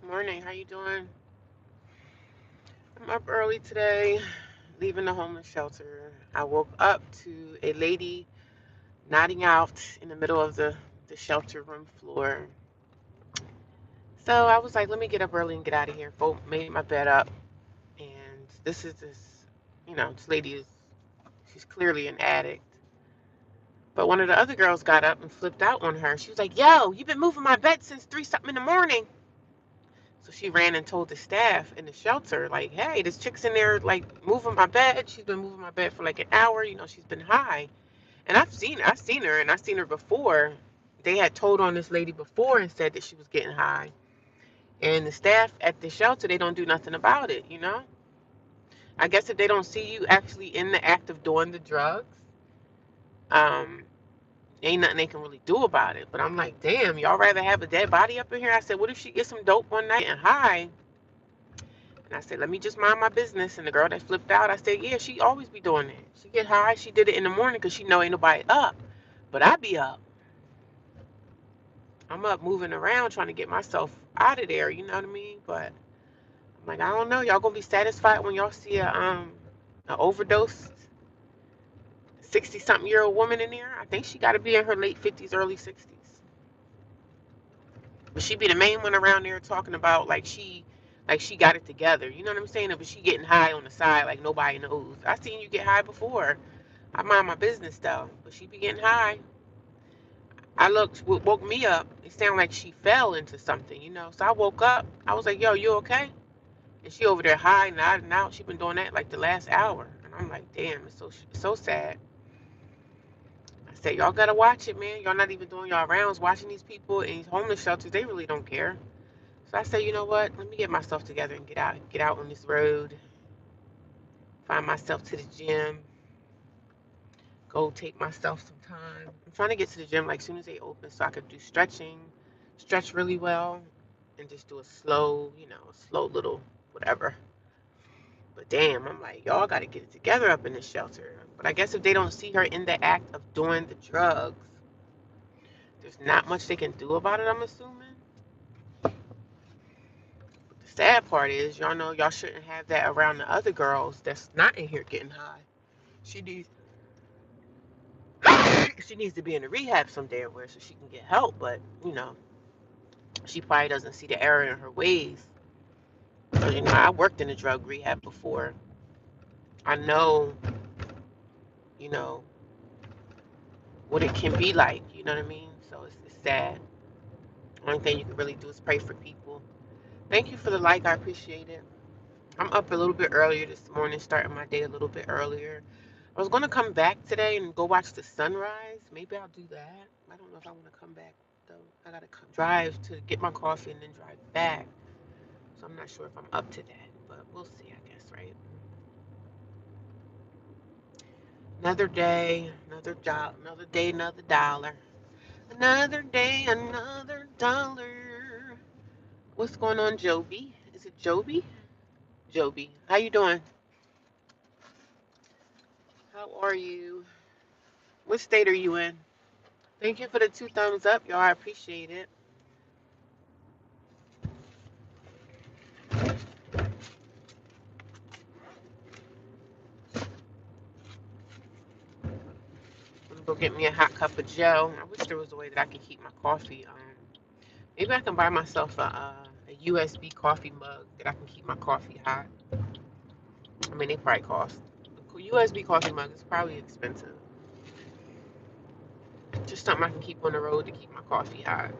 Morning, how you doing? I'm up early today, leaving the homeless shelter. I woke up to a lady nodding out in the middle of the shelter room floor. So I was like, let me get up early and get out of here. Made my bed up, and this lady she's clearly an addict. But one of the other girls got up and flipped out on her. She was like, yo, you've been moving my bed since 3 something in the morning. So she ran and told the staff in the shelter, like, hey, this chick's in there, like, moving my bed. She's been moving my bed for like an hour. She's been high. And I've seen her, and I've seen her before. They had told on this lady before and said that she was getting high. And the staff at the shelter, they don't do nothing about it. I guess if they don't see you actually in the act of doing the drugs, um, ain't nothing they can really do about it. But I'm like, damn, y'all rather have a dead body up in here? I said, what if she gets some dope one night and high? And I said, let me just mind my business. And the girl that flipped out, I said, yeah, she always be doing that. She get high. She did it in the morning because she know ain't nobody up. But I be up. I'm up moving around trying to get myself out of there. You know what I mean? But I'm like, I don't know. Y'all gonna be satisfied when y'all see a overdose 60-something-year-old woman in there? I think she got to be in her late 50s, early 60s. But she be the main one around there talking about like she got it together. You know what I'm saying? But she getting high on the side like nobody knows. I seen you get high before. I mind my business though. But she be getting high. I looked, what woke me up. It sounded like she fell into something. So I woke up. I was like, "Yo, you okay?" And she over there high, nodding out. She been doing that like the last hour. And I'm like, "Damn, it's so sad." I said, "Y'all gotta watch it, man. Y'all not even doing y'all rounds, watching these people in these homeless shelters. They really don't care." So I said, you know what? Let me get myself together and get out on this road, find myself to the gym, go take myself some time. I'm trying to get to the gym like soon as they open so I could do stretching, stretch really well, and just do a slow little whatever. But damn, I'm like, y'all got to get it together up in this shelter. But I guess if they don't see her in the act of doing the drugs, there's not much they can do about it, I'm assuming. The sad part is, y'all know y'all shouldn't have that around the other girls that's not in here getting high. She needs she needs to be in a rehab someday where so she can get help, but she probably doesn't see the error in her ways. Because I worked in a drug rehab before. I know, you know, what it can be like, you know what I mean? So it's sad. Only thing you can really do is pray for people. Thank you for the like, I appreciate it. I'm up a little bit earlier this morning, starting my day a little bit earlier. I was gonna come back today and go watch the sunrise. Maybe I'll do that. I don't know if I want to come back though. I gotta drive to get my coffee and then drive back. So I'm not sure if I'm up to that, but we'll see, I guess, right? Another day, another job, another day, another dollar. Another day, another dollar. What's going on, Joby? Is it Joby? Joby. How you doing? How are you? What state are you in? Thank you for the 2 thumbs up, y'all. I appreciate it. I'm gonna go get me a hot cup of Joe. I wish there was a way that I could keep my coffee. Maybe I can buy myself a USB coffee mug that I can keep my coffee hot. I mean, they probably cost. A USB coffee mug is probably expensive. Just something I can keep on the road to keep my coffee hot.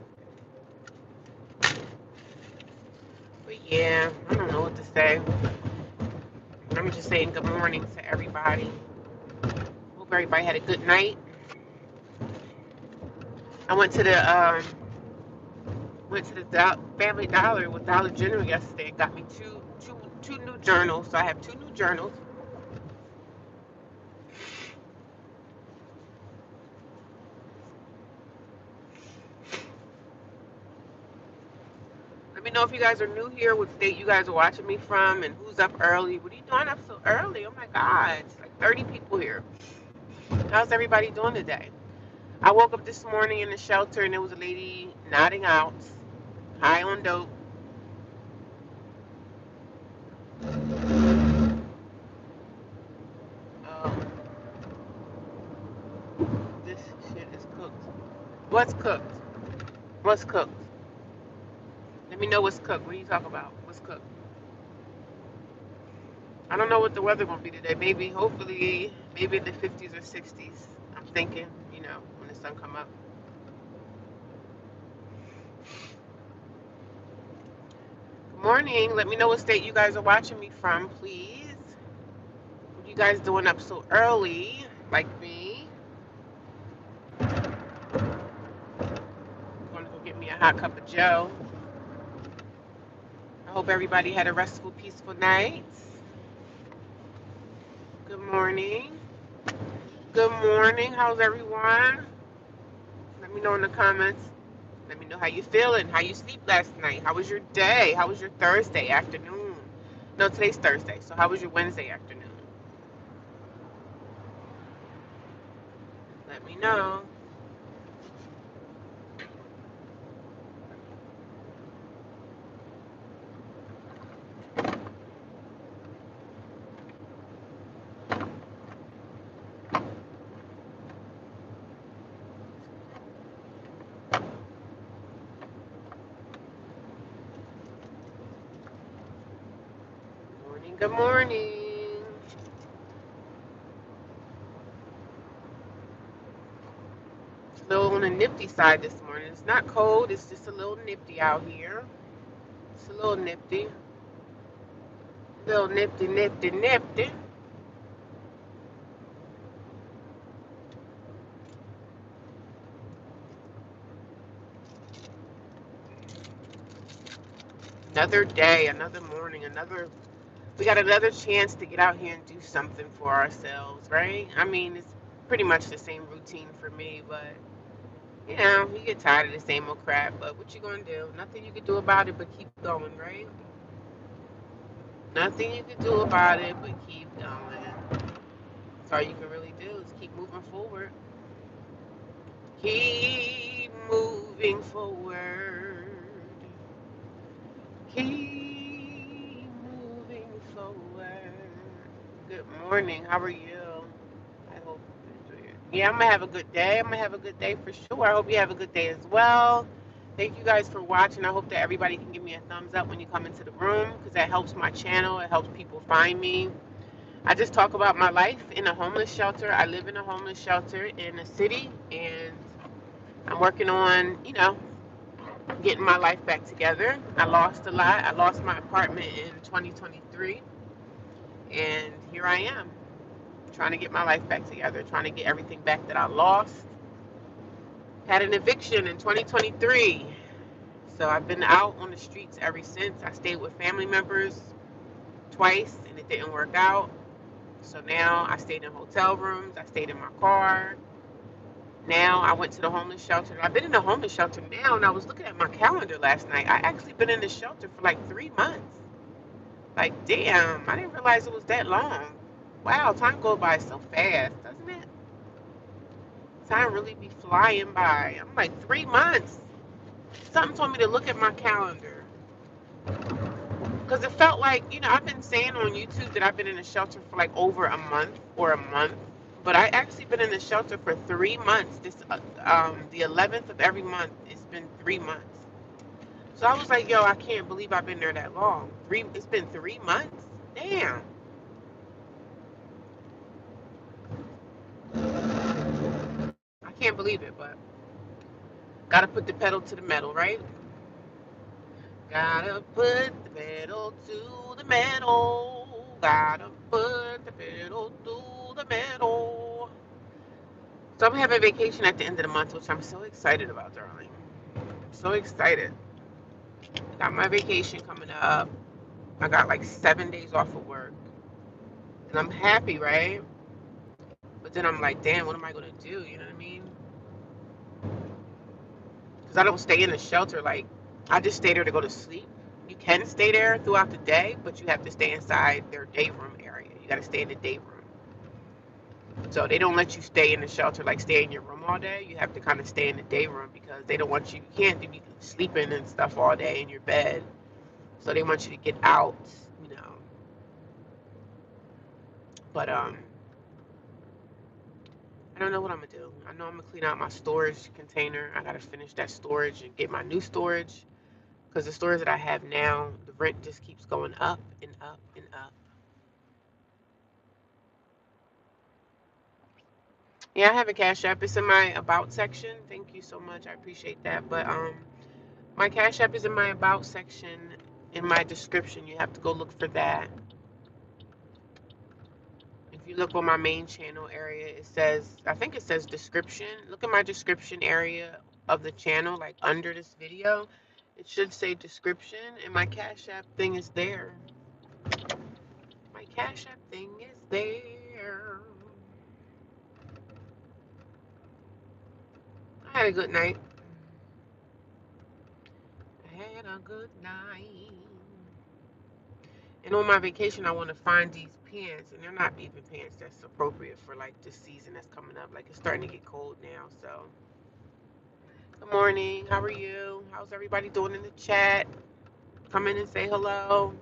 But yeah, I don't know what to say. I'm just saying good morning to everybody. Hope everybody had a good night. I went to the Family Dollar with Dollar General yesterday and got me two new journals. So I have two new journals. Let me know if you guys are new here, what state you guys are watching me from, and who's up early. What are you doing up so early? Oh my God, it's like 30 people here. How's everybody doing today? I woke up this morning in the shelter and there was a lady nodding out, high on dope. Um, this shit is cooked. What's cooked? What's cooked? Let me know what's cooked. What are you talking about? What's cooked? I don't know what the weather gonna be today. Maybe, hopefully, maybe in the 50s or 60s. I'm thinking, when the sun come up. Good morning. Let me know what state you guys are watching me from, please. What you guys doing up so early, like me? I'm gonna go get me a hot cup of Joe. I hope everybody had a restful, peaceful night. Good morning. Good morning. How's everyone? Let me know in the comments. Let me know how you feeling. How you sleep last night. How was your day? How was your Thursday afternoon? No, today's Thursday. So how was your Wednesday afternoon? Let me know. Morning. Good morning. It's a little on the nifty side this morning. It's not cold. It's just a little nifty out here. It's a little nifty. Little nifty, nifty, nifty. Another day, another morning, we got another chance to get out here and do something for ourselves, right? I mean, it's pretty much the same routine for me, but you get tired of the same old crap, but what you gonna do? Nothing you can do about it but keep going, right? Nothing you can do about it but keep going. That's all you can really do is keep moving forward. Keep moving forward. Keep moving forward. Good morning. How are you? I hope you enjoy it. Yeah, I'm gonna have a good day. I'm gonna have a good day for sure. I hope you have a good day as well. Thank you guys for watching. I hope that everybody can give me a thumbs up when you come into the room because that helps my channel. It helps people find me. I just talk about my life in a homeless shelter. I live in a homeless shelter in a city, and I'm working on, getting my life back together. I lost a lot. I lost my apartment in 2023, and here I am trying to get my life back together, trying to get everything back that I lost. Had an eviction in 2023, so I've been out on the streets ever since. I stayed with family members twice, and it didn't work out. So now I stayed in hotel rooms. I stayed in my car. Now I went to the homeless shelter. I've been in the homeless shelter now, and I was looking at my calendar last night. I actually been in the shelter for like 3 months. Like, damn, I didn't realize it was that long. Wow, time goes by so fast, doesn't it? Time really be flying by. I'm like 3 months. Something told me to look at my calendar. Because it felt like, I've been saying on YouTube that I've been in a shelter for like over a month or a month. But I actually been in the shelter for 3 months. The 11th of every month, it's been 3 months. So I was like, yo, I can't believe I've been there that long. It's been 3 months? Damn. I can't believe it, but gotta put the pedal to the metal, right? Gotta put the pedal to the metal. Gotta put the pedal to the metal. So I'm having vacation at the end of the month, which I'm so excited about, darling. So excited. Got my vacation coming up. I got like 7 days off of work. And I'm happy, right? But then I'm like, damn, what am I gonna do? You know what I mean? Because I don't stay in a shelter. Like, I just stay there to go to sleep. You can stay there throughout the day, but you have to stay inside their day room area. You got to stay in the day room. So they don't let you stay in the shelter, like stay in your room all day. You have to kind of stay in the day room because they don't want you, you can't be sleeping and stuff all day in your bed. So they want you to get out, you know. But I don't know what I'm gonna do. I know I'm gonna clean out my storage container. I gotta finish that storage and get my new storage, because the storage that I have now, the rent just keeps going up and up and up. Yeah, I have a Cash App. It's in my About section. Thank you so much. I appreciate that. But my Cash App is in my About section, in my description. You have to go look for that. If you look on my main channel area, it says, I think it says description. Look at my description area of the channel, like under this video. It should say description, and my Cash App thing is there. My Cash App thing is there. I had a good night. I had a good night. And on my vacation, I want to find these pants, and they're not even pants that's appropriate for like this season that's coming up. Like, it's starting to get cold now. So, good morning. How are you? How's everybody doing in the chat? Come in and say hello.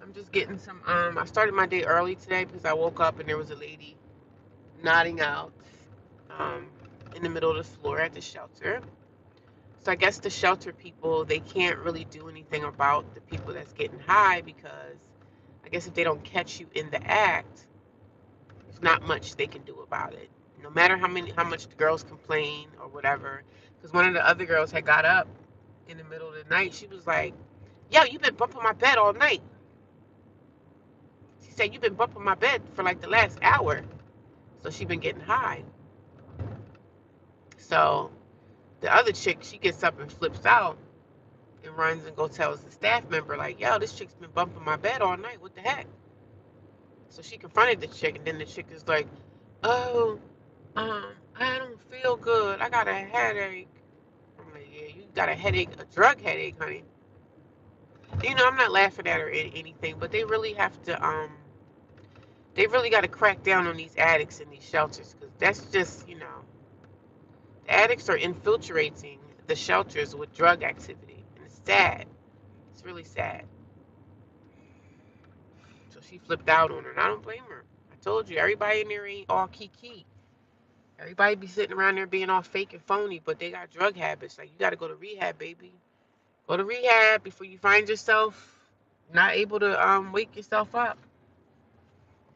I'm just getting some. I started my day early today because I woke up and there was a lady nodding out um, in the middle of the floor at the shelter. So I guess the shelter people, they can't really do anything about the people that's getting high, because I guess if they don't catch you in the act, there's not much they can do about it. No matter how much the girls complain or whatever. Because one of the other girls had got up in the middle of the night. She was like, "Yo, you've been bumping my bed all night." She said, "You've been bumping my bed for like the last hour." So she been getting high. So the other chick, she gets up and flips out and runs and go tells the staff member, like, "Yo, this chick's been bumping my bed all night. What the heck?" So she confronted the chick, and then the chick is like, "Oh, I don't feel good. I got a headache." I'm like, "Yeah, you got a headache, a drug headache, honey." I'm not laughing at her or anything, but they really got to crack down on these addicts in these shelters, because that's just, the addicts are infiltrating the shelters with drug activity, and it's sad. It's really sad. So she flipped out on her, and I don't blame her. I told you, everybody in there ain't all kiki. Everybody be sitting around there being all fake and phony, but they got drug habits. Like, you got to go to rehab, baby. Go to rehab before you find yourself not able to wake yourself up.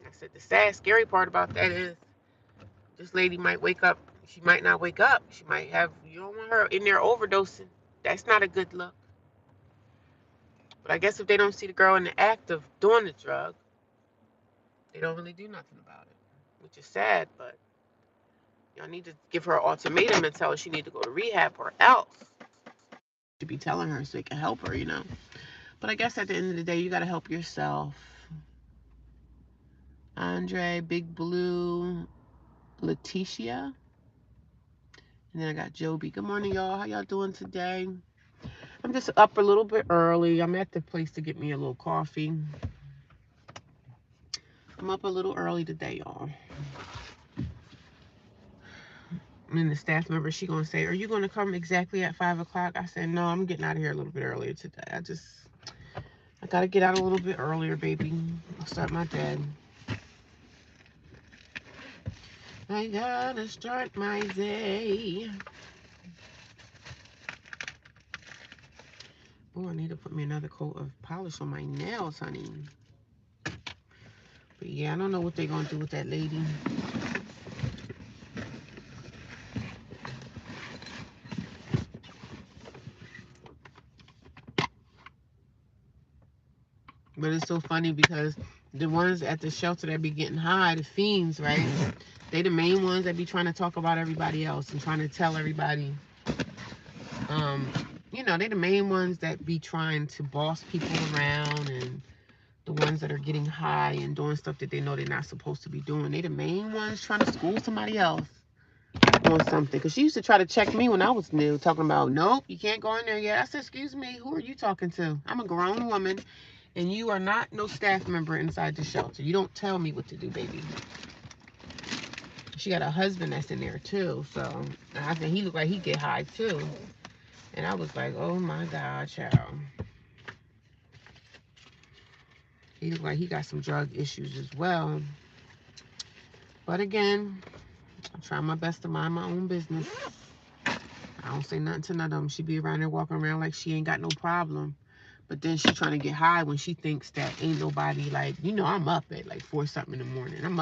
I said the sad, scary part about that is this lady might wake up. She might not wake up. She might have, you don't want her in there overdosing. That's not a good look. But I guess if they don't see the girl in the act of doing the drug, they don't really do nothing about it, which is sad. But y'all need to give her an ultimatum and tell her she need to go to rehab, or else. To be telling her so they can help her. But I guess at the end of the day, you got to help yourself. Andre, Big Blue, Letitia, and then I got Joby. Good morning, y'all. How y'all doing today? I'm just up a little bit early. I'm at the place to get me a little coffee. I'm up a little early today, y'all. And the staff member, she gonna say, "Are you gonna come exactly at 5 o'clock?" I said, "No, I'm getting out of here a little bit earlier today. I gotta get out a little bit earlier, baby. I'll start my day. I gotta start my day." Oh, I need to put me another coat of polish on my nails, honey. But yeah, I don't know what they're gonna do with that lady. But it's so funny because the ones at the shelter that be getting high, the fiends, right? They the main ones that be trying to talk about everybody else and trying to tell everybody. They the main ones that be trying to boss people around, and the ones that are getting high and doing stuff that they know they're not supposed to be doing. They the main ones trying to school somebody else on something. Because she used to try to check me when I was new, talking about, "Nope, you can't go in there yet." I said, "Excuse me, who are you talking to? I'm a grown woman, and you are not no staff member inside the shelter. You don't tell me what to do, baby." She got a husband that's in there too, so I said he looked like he get high too. And I was like, "Oh my God, child." He looked like he got some drug issues as well. But again, I try my best to mind my own business. I don't say nothing to none of them. She be around there walking around like she ain't got no problem. But then she trying to get high when she thinks that ain't nobody, like, I'm up at like 4 something in the morning. I'm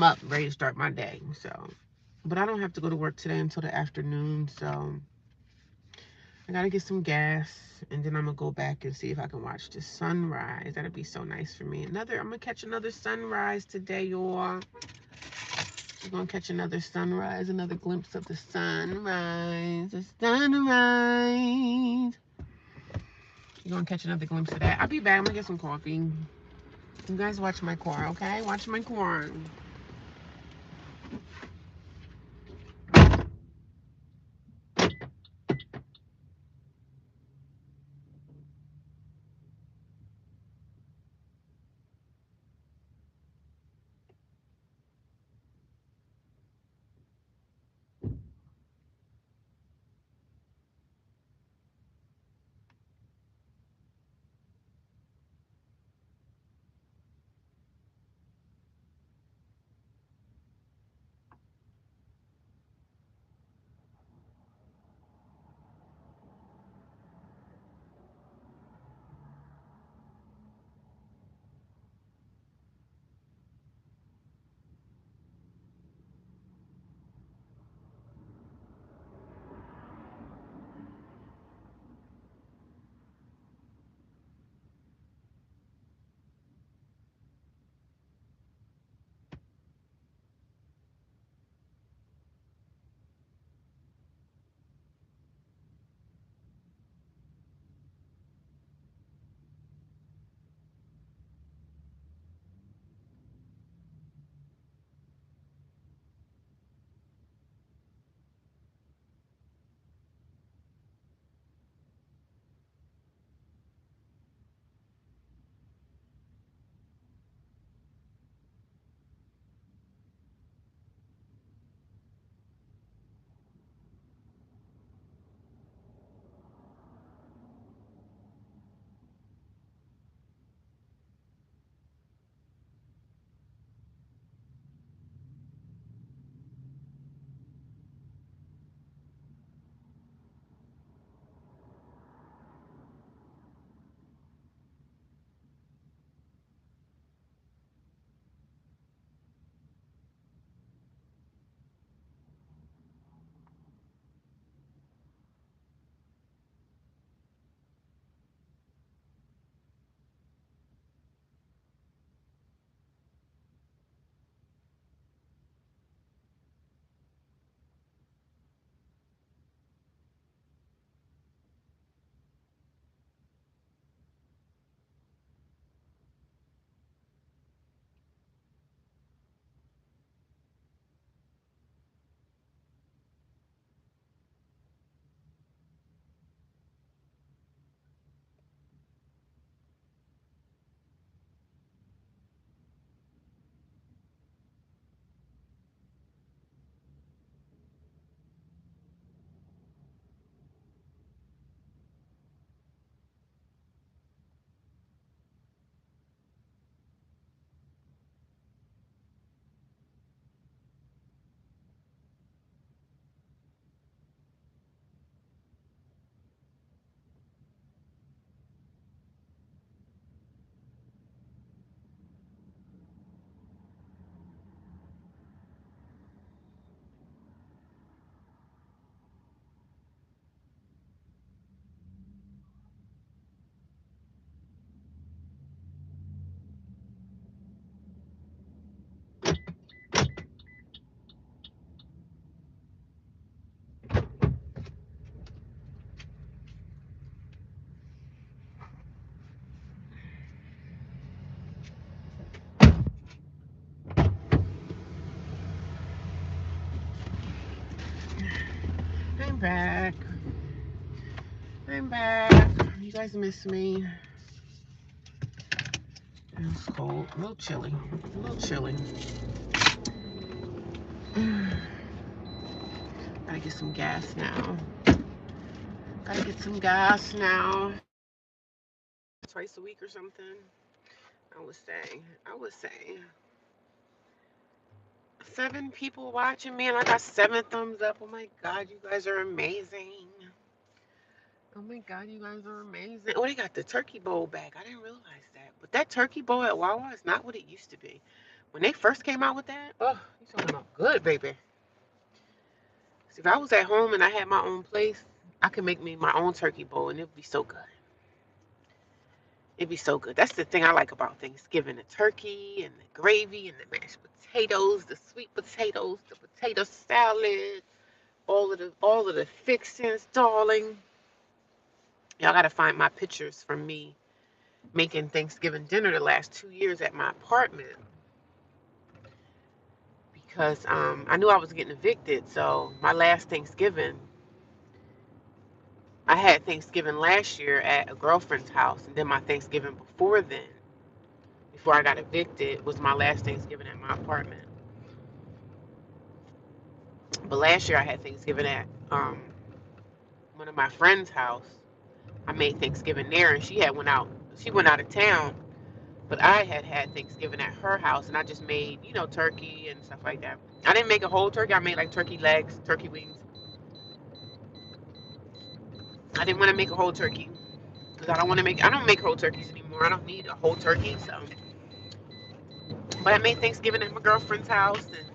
up, ready to start my day. So, but I don't have to go to work today until the afternoon. So I gotta get some gas, and then I'm gonna go back and see if I can watch the sunrise. That'd be so nice for me. I'm gonna catch another sunrise today, y'all. We're gonna catch another sunrise, another glimpse of the sunrise. The sunrise. You're gonna catch another glimpse of that. I'll be back. I'm gonna get some coffee. You guys watch my car, okay? Watch my car. I'm back. I'm back. You guys miss me. It's cold. A little chilly. A little chilly. Gotta get some gas now. Gotta get some gas now. Twice a week or something. I would say. 7 people watching me, and I got 7 thumbs up. Oh my God, you guys are amazing. Oh my God, you guys are amazing. Oh, they got the turkey bowl back. I didn't realize that. But that turkey bowl at Wawa is not what it used to be. When they first came out with that, oh, you talking about good, baby. See, if I was at home and I had my own place, I could make me my own turkey bowl, and it'd be so good. It'd be so good. That's the thing I like about Thanksgiving: the turkey and the gravy and the mashed potatoes, the sweet potatoes, the potato salad, all of the fixings, darling. Y'all gotta find my pictures from me making Thanksgiving dinner the last 2 years at my apartment because I knew I was getting evicted. So my last Thanksgiving, I had Thanksgiving last year at a girlfriend's house, and then my Thanksgiving before then, before I got evicted, was my last Thanksgiving at my apartment. But last year I had Thanksgiving at one of my friend's house. I made Thanksgiving there, and she had went out. She went out of town, but I had Thanksgiving at her house, and I just made turkey and stuff like that. I didn't make a whole turkey. I made like turkey legs, turkey wings. I didn't want to make a whole turkey because I don't want to make. I don't make whole turkeys anymore. I don't need a whole turkey. So, but I made Thanksgiving at my girlfriend's house, and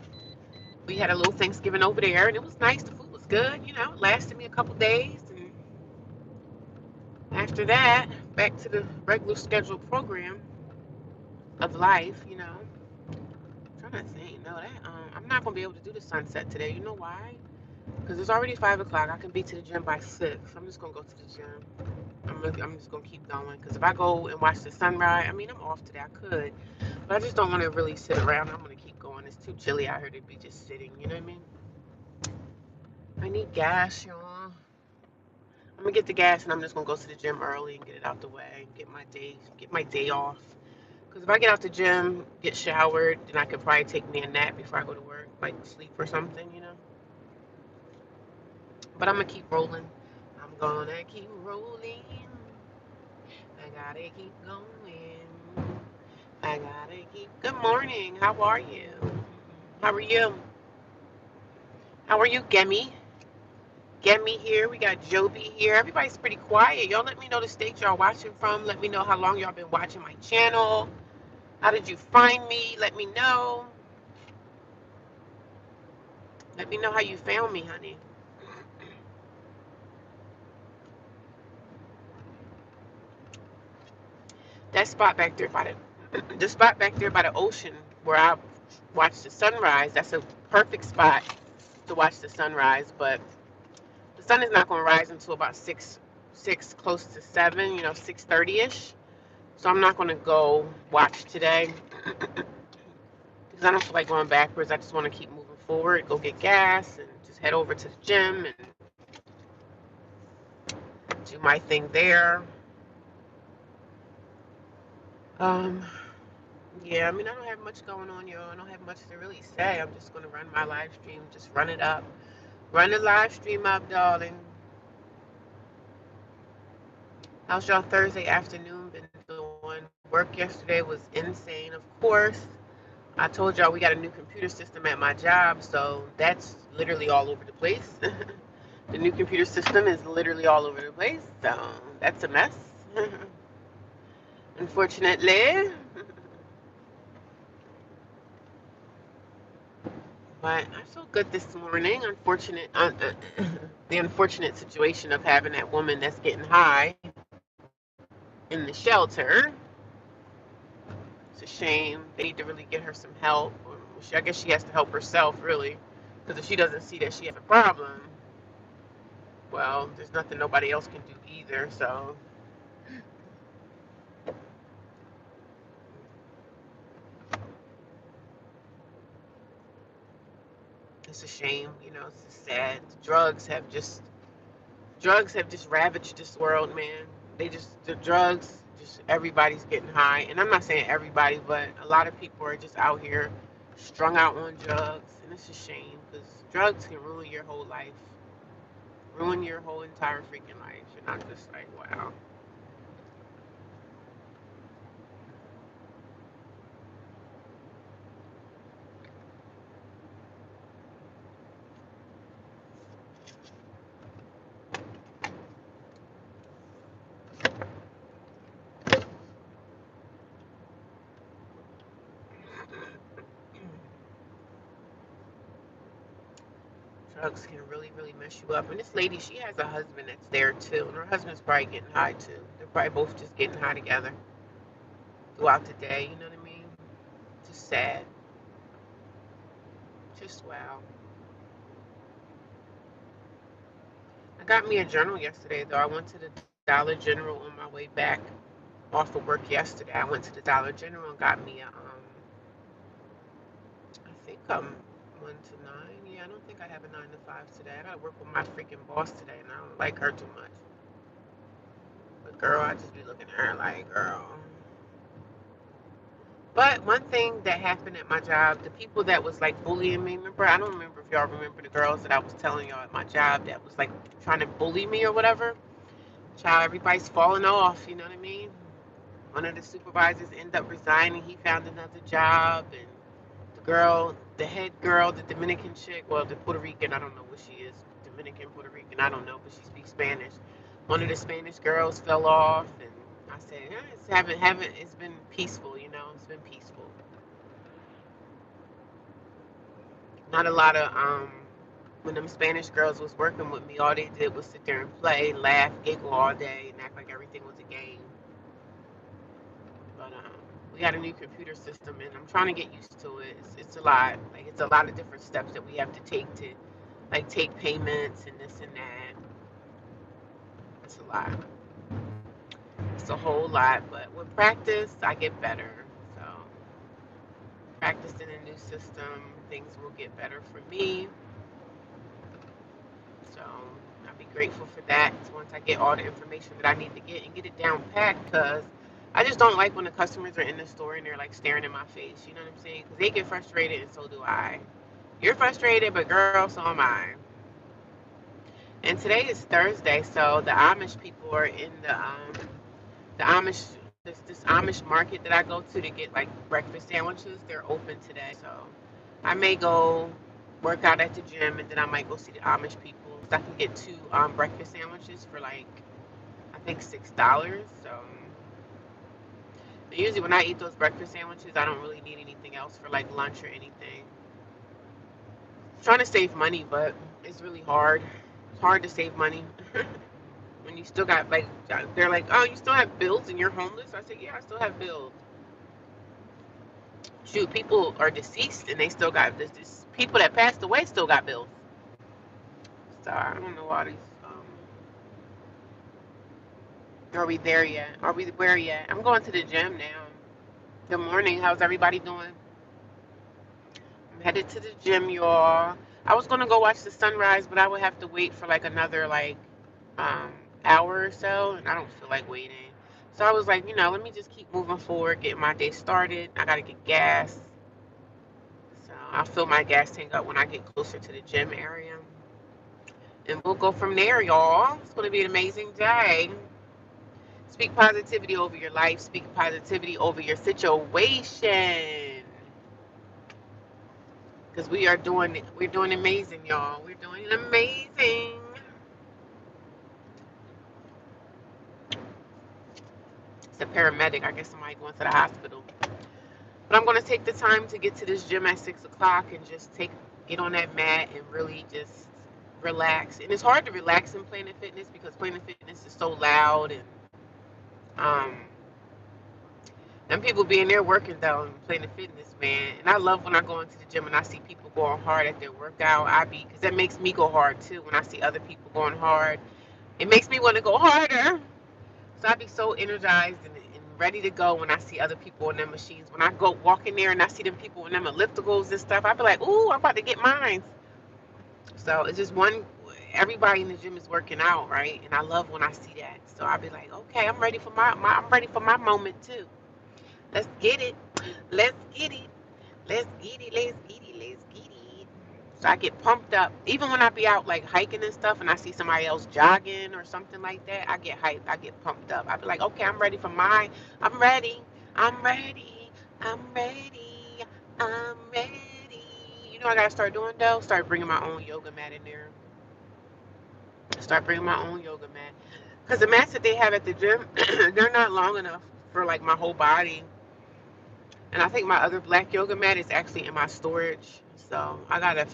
we had a little Thanksgiving over there, and it was nice. The food was good. It lasted me a couple days, and after that, back to the regular scheduled program of life. I'm trying to think. No, that I'm not gonna be able to do the sunset today. You know why? Because it's already 5 o'clock. I can be to the gym by 6. I'm just gonna go to the gym. I'm just gonna keep going. Because if I go and watch the sunrise, I mean I'm off today. I could, but I just don't want to really sit around. I'm gonna keep going. It's too chilly out here to be just sitting. You know what I mean? I need gas, y'all. I'm gonna get the gas and I'm just gonna go to the gym early and get it out the way. Get my day off. Because if I get out the gym, get showered, then I could probably take me a nap before I go to work, like sleep or something. But I'm gonna keep rolling. I'm gonna keep rolling. I gotta keep going. I gotta keep. Good morning. How are you? How are you? How are you, Gemi? Gemi here. We got Joby here. Everybody's pretty quiet. Y'all let me know the state y'all watching from. Let me know how long y'all been watching my channel. How did you find me? Let me know. Let me know how you found me, honey. That spot back there by the spot back there by the ocean where I watch the sunrise. That's a perfect spot to watch the sunrise. But the sun is not going to rise until about six, close to 7. 6:30ish. So I'm not going to go watch today because I don't feel like going backwards. I just want to keep moving forward. Go get gas and just head over to the gym and do my thing there. Um, yeah, I mean, I don't have much going on, y'all. I don't have much to really say. I'm just going to run my live stream, just run it up. Run the live stream up, darling. How's y'all Thursday afternoon been doing? Work yesterday was insane, of course. I told y'all we got a new computer system at my job, so that's literally all over the place. The new computer system is literally all over the place, so that's a mess. Unfortunately. But I feel good this morning. The unfortunate situation of having that woman that's getting high in the shelter. It's a shame. They need to really get her some help. I guess she has to help herself, really, because if she doesn't see that she has a problem, well, there's nothing nobody else can do either. So it's a shame. It's just sad. Drugs have just ravaged this world, man. The drugs, just everybody's getting high. And I'm not saying everybody, but a lot of people are just out here strung out on drugs. And it's a shame because drugs can ruin your whole life, ruin your whole entire freaking life. And I'm just like, wow. Drugs can really, really mess you up. And this lady, she has a husband that's there too, and her husband's probably getting high too. They're probably both just getting high together throughout the day. You know what I mean? Just sad. Just wow. I got me a journal yesterday though. I went to the Dollar General on my way back off of work yesterday. I went to the Dollar General and got me a I think 1 to 9. Yeah, I don't think I have a 9 to 5 today. I gotta work with my freaking boss today, and I don't like her too much. But girl, I just be looking at her like, girl. But one thing that happened at my job, the people that was like bullying me, remember? I don't remember if y'all remember the girls that I was telling y'all at my job that was like trying to bully me or whatever. Child, everybody's falling off. You know what I mean? One of the supervisors ended up resigning. He found another job, and the girl, the head girl, the Dominican chick, well, the Puerto Rican, I don't know what she is, Dominican, Puerto Rican, I don't know, but she speaks Spanish. One of the Spanish girls fell off, and I said, it's been peaceful, you know, it's been peaceful. Not a lot of, when them Spanish girls was working with me, all they did was sit there and play, laugh, giggle all day, and act like everything was a game. But we got a new computer system, and I'm trying to get used to it. It's a lot. Like it's a lot of different steps that we have to take to, like, take payments and this and that. It's a lot. It's a whole lot. But with practice, I get better. So practicing a new system, things will get better for me. So I'll be grateful for that once I get all the information that I need to get and get it down packed. Because I just don't like when the customers are in the store and they're like staring in my face. You know what I'm saying? Because they get frustrated and so do I. You're frustrated, but girl, so am I. And today is Thursday, so the Amish people are in the Amish this Amish market that I go to get like breakfast sandwiches. They're open today, so I may go work out at the gym, and then I might go see the Amish people. So I can get two breakfast sandwiches for like I think $6. So usually when I eat those breakfast sandwiches, I don't really need anything else for like lunch or anything. I'm trying to save money, but it's really hard. It's hard to save money when you still got like they're like, oh, you still have bills and you're homeless. I said, yeah, I still have bills. Shoot, people are deceased and they still got this people that passed away still got bills. So I don't know why these. Are we there yet? Are we where yet? I'm going to the gym now. Good morning. How's everybody doing? I'm headed to the gym, y'all. I was gonna go watch the sunrise, but I would have to wait for like another um, hour or so, and I don't feel like waiting. So I was like, let me just keep moving forward, get my day started. I gotta get gas, so I'll fill my gas tank up when I get closer to the gym area, and we'll go from there, y'all. It's gonna be an amazing day. Speak positivity over your life. Speak positivity over your situation. Because we're doing amazing, y'all. We're doing amazing. It's a paramedic. I guess somebody going to the hospital. But I'm going to take the time to get to this gym at 6 o'clock and just get on that mat and really just relax. And it's hard to relax in Planet Fitness because Planet Fitness is so loud um, and people being there working though and Planet Fitness, man. And I love when I go into the gym and I see people going hard at their workout. Because that makes me go hard too when I see other people going hard. It makes me want to go harder. So I be so energized and ready to go when I see other people on their machines. When I go walk in there and I see them people on them ellipticals and stuff, I be like, ooh, I'm about to get mine. So it's just everybody in the gym is working out, right? And I love when I see that. So I be like, okay, I'm ready for I'm ready for my moment too. Let's get it. Let's get it. Let's get it. Let's get it. Let's get it. So I get pumped up. Even when I be out like hiking and stuff and I see somebody else jogging or something like that, I get hyped. I get pumped up. I be like, okay, I'm ready for mine. I'm ready. I'm ready. I'm ready. I'm ready. You know what I gotta start doing though? Start bringing my own yoga mat in there. Start bringing my own yoga mat. Because the mats that they have at the gym, they're not long enough for like my whole body. And I think my other black yoga mat is actually in my storage. So I gotta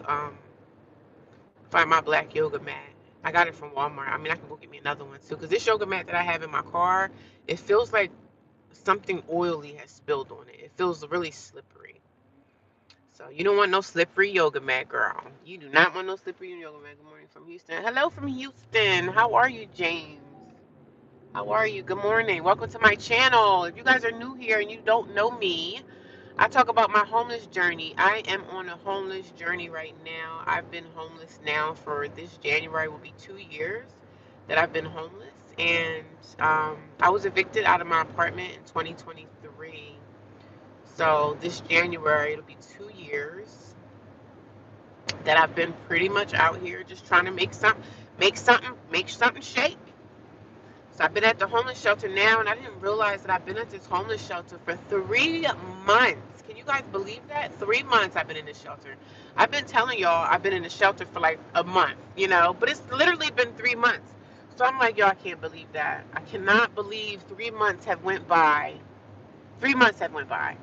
find my black yoga mat. I got it from Walmart. I mean, I can go get me another one too. Because this yoga mat that I have in my car, it feels like something oily has spilled on it. It feels really slippery. So you don't want no slippery yoga mat, girl. You do not want no slippery yoga mat. Good morning from Houston. Hello from Houston. How are you, James? How are you? Good morning. Welcome to my channel. If you guys are new here and you don't know me, I talk about my homeless journey. I am on a homeless journey right now. I've been homeless now for this January will be 2 years that I've been homeless. And I was evicted out of my apartment in 2023. So this January, it'll be 2 years that I've been pretty much out here just trying to make something shake. So I've been at the homeless shelter now, and I didn't realize that I've been at this homeless shelter for 3 months. Can you guys believe that? 3 months I've been in this shelter. I've been telling y'all I've been in the shelter for like a month, but it's literally been 3 months. So I'm like, y'all, I can't believe that. I cannot believe 3 months have went by. 3 months have went by.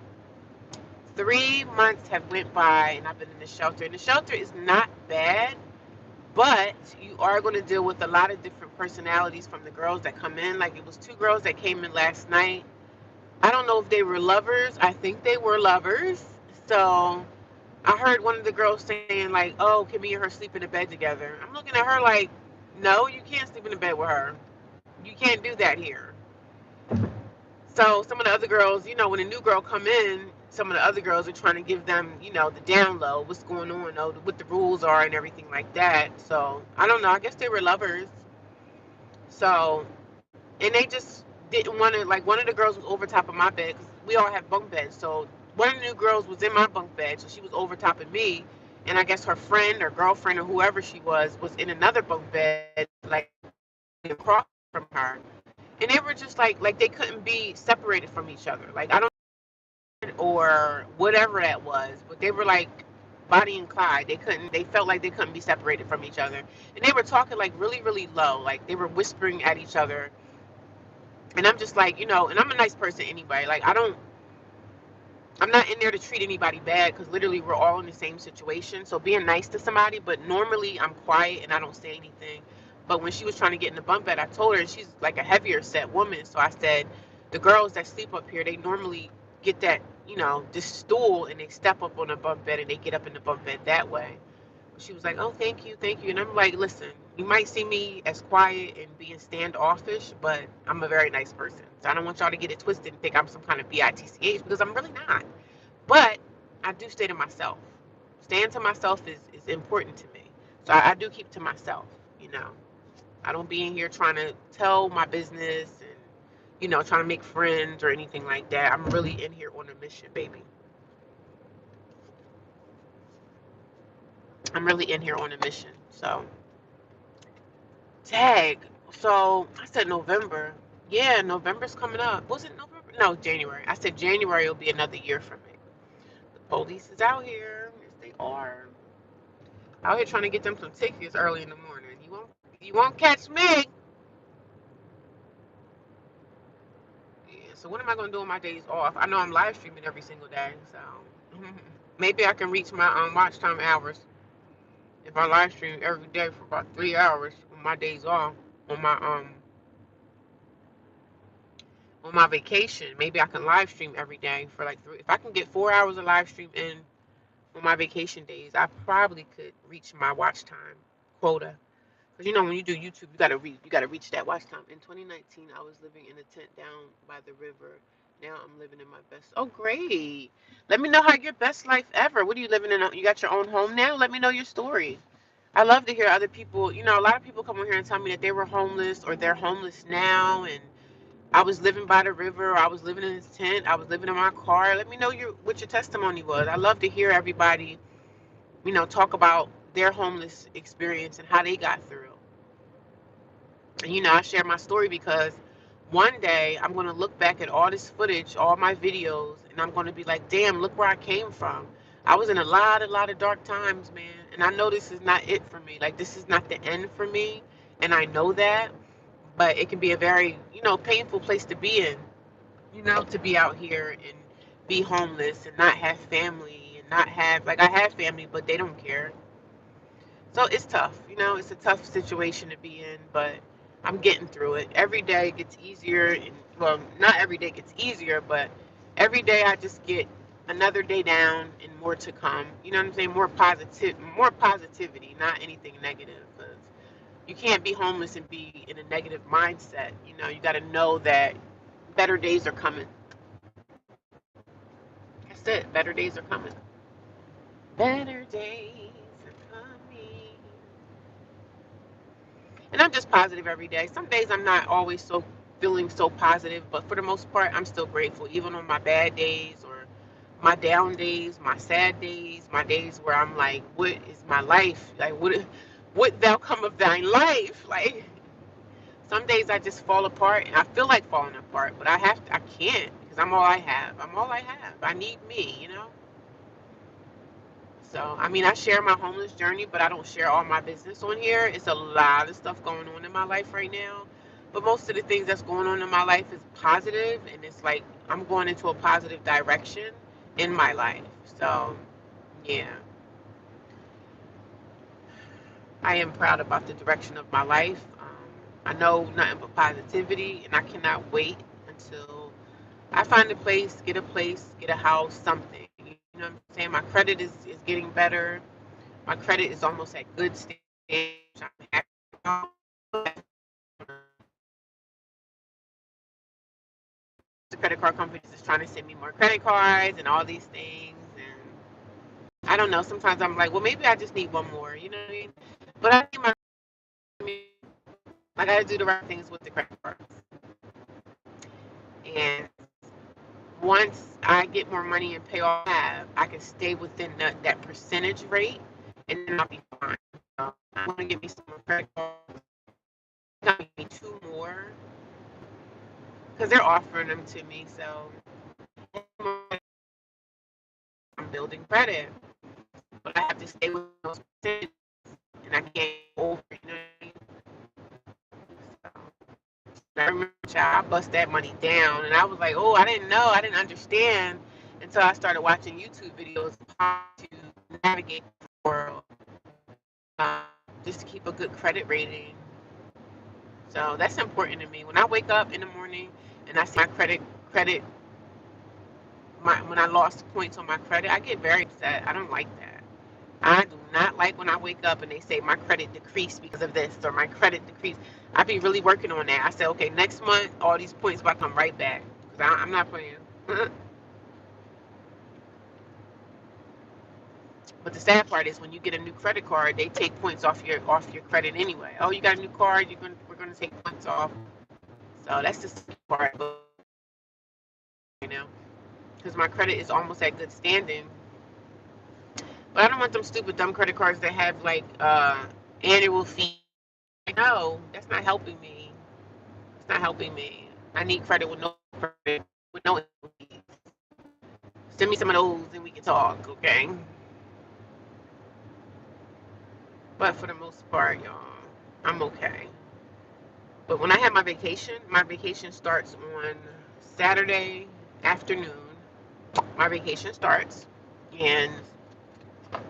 3 months have went by, and I've been in the shelter. And the shelter is not bad. But you are going to deal with a lot of different personalities from the girls that come in. Like it was 2 girls that came in last night. I don't know if they were lovers. I think they were lovers. So I heard one of the girls saying like, "Oh, can me and her sleep in the bed together?" I'm looking at her like, "No, you can't sleep in the bed with her. You can't do that here." So some of the other girls, when a new girl come in, some of the other girls are trying to give them, the down low, what's going on, what the rules are and everything like that. So I don't know. I guess they were lovers. So, and they just didn't want to, like one of the girls was over top of my bed because we all have bunk beds. So one of the new girls was in my bunk bed, so she was over top of me. And I guess her friend or girlfriend or whoever she was in another bunk bed, like across from her. And they were just like they couldn't be separated from each other. Like I don't or whatever that was, but they were like Bonnie and Clyde. They felt like they couldn't be separated from each other. And they were talking like really, really low. Like they were whispering at each other. And I'm just like, and I'm a nice person anyway. Like I'm not in there to treat anybody bad because literally we're all in the same situation. So being nice to somebody, but normally I'm quiet and I don't say anything. But when she was trying to get in the bunk bed, I told her, and she's like a heavier set woman. So I said, the girls that sleep up here, they normally get that, this stool and they step up on the bunk bed and they get up in the bunk bed that way. She was like, oh, thank you, thank you. And I'm like, listen, you might see me as quiet and being standoffish, but I'm a very nice person. So I don't want y'all to get it twisted and think I'm some kind of bitch because I'm really not. But I do stay to myself. Staying to myself is important to me. So I do keep to myself, you know. I don't be in here trying to tell my business and, trying to make friends or anything like that. I'm really in here on a mission, baby. I'm really in here on a mission. So, tag. So, I said November. Yeah, November's coming up. Was it November? No, January. I said January will be another year for me. The police is out here. Yes, they are. Out here trying to get them some tickets early in the morning. You won't catch me. Yeah, so what am I gonna do on my days off? I know I'm live streaming every single day, so maybe I can reach my watch time hours if I live stream every day for about 3 hours on my days off on my vacation. Maybe I can live stream every day for like three. If I can get 4 hours of live stream in on my vacation days, I probably could reach my watch time quota. Because when you do YouTube, you gotta reach that watch time. In 2019, I was living in a tent down by the river. Now I'm living in my best. Oh, great! Let me know how your best life ever. What are you living in? You got your own home now? Let me know your story. I love to hear other people. A lot of people come on here and tell me that they were homeless or they're homeless now, and I was living by the river. Or I was living in this tent. I was living in my car. Let me know what your testimony was. I love to hear everybody, talk about their homeless experience and how they got through. And I share my story because one day I'm going to look back at all this footage, all my videos, and I'm going to be like, damn, look where I came from. I was in a lot of dark times, man. And I know this is not it for me. Like, this is not the end for me. And I know that. But it can be a very, painful place to be in, to be out here and be homeless and not have family and not have, like, I have family, but they don't care. So it's tough, it's a tough situation to be in, but I'm getting through it. Every day gets easier, and well, not every day gets easier, but every day I just get another day down and more to come. You know what I'm saying? More positivity, not anything negative, because you can't be homeless and be in a negative mindset. You got to know that better days are coming. That's it. Better days are coming. Better days are coming. And I'm just positive every day. Some days I'm not always so feeling so positive, but for the most part, I'm still grateful, even on my bad days or my down days, my sad days, my days where I'm like, what is my life? Like, what thou come of thine life? Like, some days I just fall apart, and I feel like falling apart, but I can't, because I'm all I have. I'm all I have. I need me. So, I mean, I share my homeless journey, but I don't share all my business on here. It's a lot of stuff going on in my life right now. But most of the things that's going on in my life is positive, and it's like I'm going into a positive direction in my life. So, yeah, I am proud about the direction of my life. I know nothing but positivity, and I cannot wait until I find a place, get a house, something. You know what I'm saying? My credit is getting better. My credit is almost at good stage. I'm happy about the credit card companies is trying to send me more credit cards and all these things. And I don't know. Sometimes I'm like, well, maybe I just need one more. You know what I mean? But I got to do the right things with the credit cards. And once I get more money and pay off, I can stay within that percentage rate, and then I'll be fine. So I want to get me some more credit cards. Got me two more because they're offering them to me. So I'm building credit, but I have to stay with those percentages, and I can't go over. You know what I mean? So I remember I bust that money down, and I was like, oh, I didn't know, I didn't understand until I started watching YouTube videos of how to navigate the world, uh, just to keep a good credit rating. So that's important to me. When I wake up in the morning and I see my credit, when I lost points on my credit, I get very upset. I don't like that. I do not like when I wake up and they say my credit decreased because of this, or my credit decreased. I be really working on that. I say, okay, next month all these points about to come right back, because I'm not playing. But the sad part is when you get a new credit card, they take points off your credit anyway. Oh, you got a new card, we're gonna take points off. So that's the sad part, you know, because my credit is almost at good standing. But I don't want them stupid dumb credit cards that have like annual fee. No, that's not helping me. It's not helping me. I need credit with no credit, with no fees. Send me some of those and we can talk, okay? But for the most part, y'all, I'm okay. But when I have my vacation starts on Saturday afternoon. My vacation starts, and I'm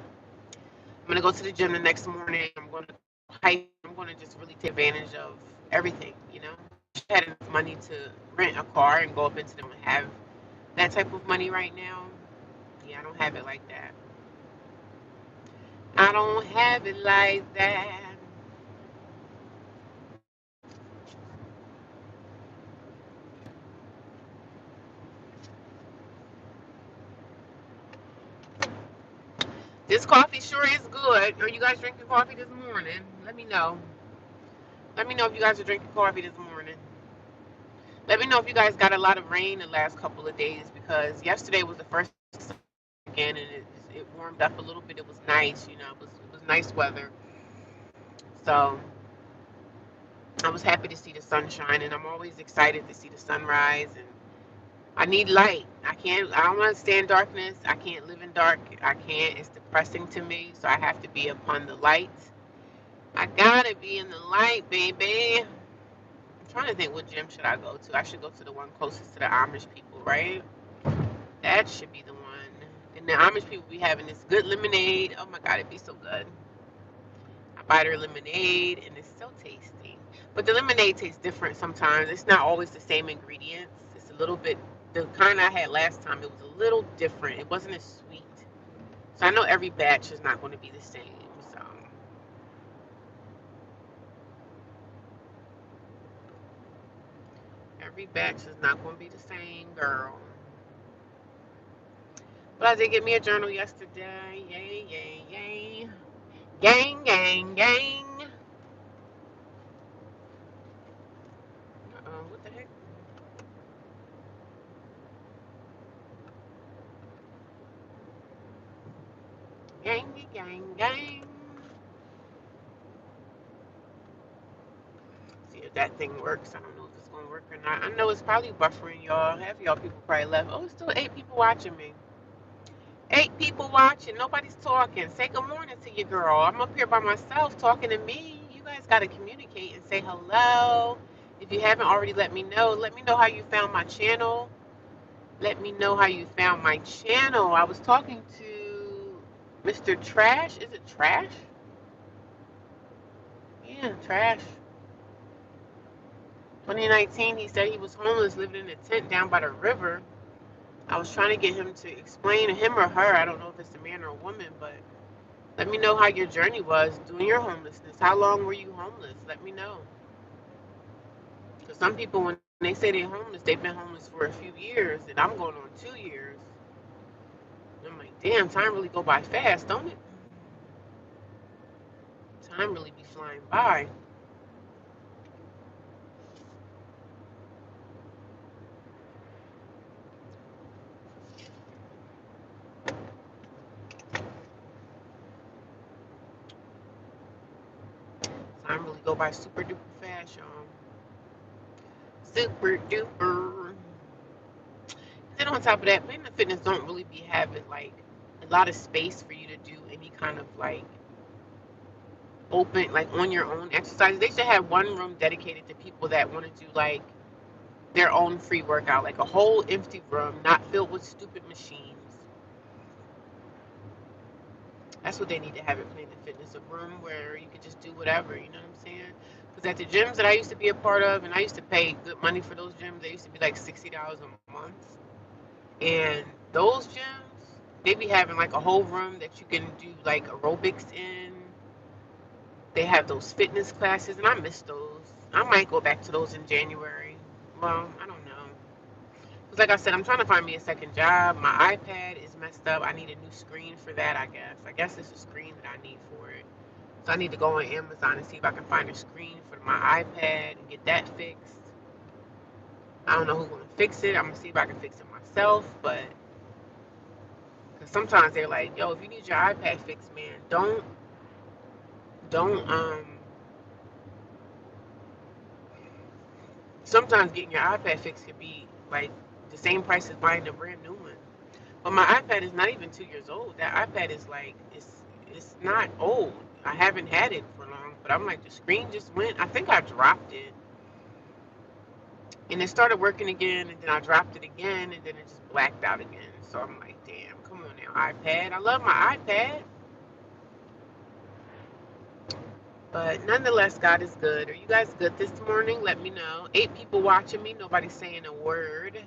gonna go to the gym the next morning. I'm gonna hike. I'm gonna just really take advantage of everything. I had enough money to rent a car and go up into them and have that type of money right now. Yeah, I don't have it like that. I don't have it like that. This coffee sure is good. Are you guys drinking coffee this morning? Let me know. Let me know if you guys are drinking coffee this morning. Let me know if you guys got a lot of rain the last couple of days, because yesterday was the first again, and it warmed up a little bit. It was nice, it was nice weather. So I was happy to see the sunshine, and I'm always excited to see the sunrise. And I need light. I don't want to stay in darkness. I can't live in dark. I can't. It's depressing to me. So I have to be upon the light. I gotta be in the light, baby. I'm trying to think, what gym should I go to? I should go to the one closest to the Amish people, right? That should be the one. And the Amish people be having this good lemonade. Oh my God, it'd be so good. I buy their lemonade, and it's so tasty. But the lemonade tastes different sometimes. It's not always the same ingredients. It's a little bit, the kind I had last time, it was a little different. It wasn't as sweet. So I know every batch is not going to be the same. So every batch is not going to be the same, girl. But I did get me a journal yesterday. Yay, yay, yay. Gang, gang, gang. What the heck? Gang, gang, gang. See if that thing works. I don't know if it's going to work or not. I know it's probably buffering, y'all. Half of y'all people probably left. Oh, it's still 8 people watching me. 8 people watching. Nobody's talking. Say good morning to your girl. I'm up here by myself talking to me. You guys got to communicate and say hello. If you haven't already, let me know. Let me know how you found my channel. Let me know how you found my channel. I was talking to Mr. Trash. Is it Trash? Yeah, Trash. 2019, he said he was homeless, living in a tent down by the river. I was trying to get him to explain, him or her, I don't know if it's a man or a woman, but let me know how your journey was doing your homelessness. How long were you homeless? Let me know. Because some people, when they say they're homeless, they've been homeless for a few years, and I'm going on 2 years. I'm like, damn, time really go by fast, don't it? Time really be flying by. Time really go by super duper fast, y'all. Super duper. Then on top of that, Planet Fitness don't really be having like a lot of space for you to do any kind of like open, like on your own exercises. They should have one room dedicated to people that want to do like their own free workout, like a whole empty room, not filled with stupid machines. That's what they need to have at Planet Fitness, a room where you could just do whatever, you know what I'm saying? Because at the gyms that I used to be a part of, and I used to pay good money for those gyms, they used to be like $60 a month. And those gyms, they be having like a whole room that you can do like aerobics in. They have those fitness classes, and I miss those. I might go back to those in January. Well, I don't know. Because like I said, I'm trying to find me a second job. My iPad is messed up. I need a new screen for that, I guess. I guess it's a screen that I need for it. So I need to go on Amazon and see if I can find a screen for my iPad and get that fixed. I don't know who's going to fix it. I'm going to see if I can fix it myself, but because sometimes they're like, yo, if you need your iPad fixed, man, don't, sometimes getting your iPad fixed could be like the same price as buying a brand new one. But my iPad is not even 2 years old. That iPad is like, it's not old. I haven't had it for long, but I'm like, the screen just went. I think I dropped it. And it started working again, and then I dropped it again, and then it just blacked out again. So I'm like, damn, come on now, iPad. I love my iPad. But nonetheless, God is good. Are you guys good this morning? Let me know. 8 people watching me. Nobody's saying a word.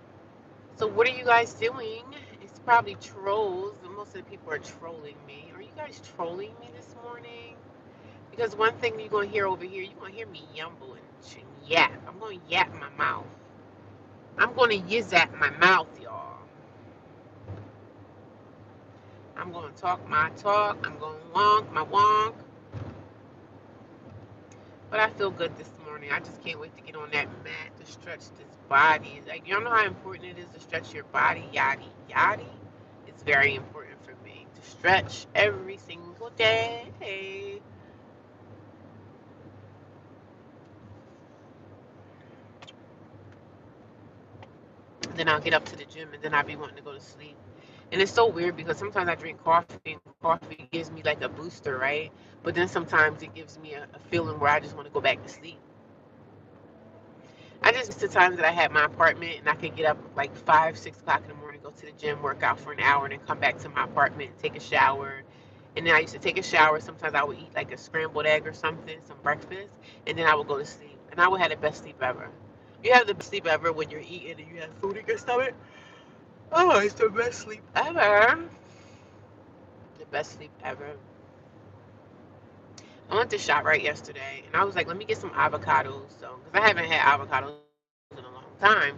So what are you guys doing? It's probably trolls. Most of the people are trolling me. Are you guys trolling me this morning? Because one thing you're going to hear over here, you're going to hear me yumble and yap. I'm going to yap my mouth. I'm going to yizzap my mouth, y'all. I'm going to talk my talk. I'm going to wonk my wonk. But I feel good this morning. I just can't wait to get on that mat to stretch this body. Like, y'all know how important it is to stretch your body, yaddy, yaddy? It's very important for me to stretch every single day. Then I'll get up to the gym, and then I'll be wanting to go to sleep. And it's so weird because sometimes I drink coffee, and coffee gives me like a booster, right? But then sometimes it gives me a feeling where I just want to go back to sleep. I just miss the times that I had my apartment and I could get up like 5, 6 o'clock in the morning, go to the gym, work out for an hour, and then come back to my apartment and take a shower And then I used to take a shower. Sometimes I would eat like a scrambled egg or something, some breakfast, and then I would go to sleep. And I would have the best sleep ever. You have the best sleep ever when you're eating and you have food in your stomach. Oh, it's the best sleep ever. The best sleep ever. I went to ShopRite yesterday, and I was like, let me get some avocados. So, because I haven't had avocados in a long time.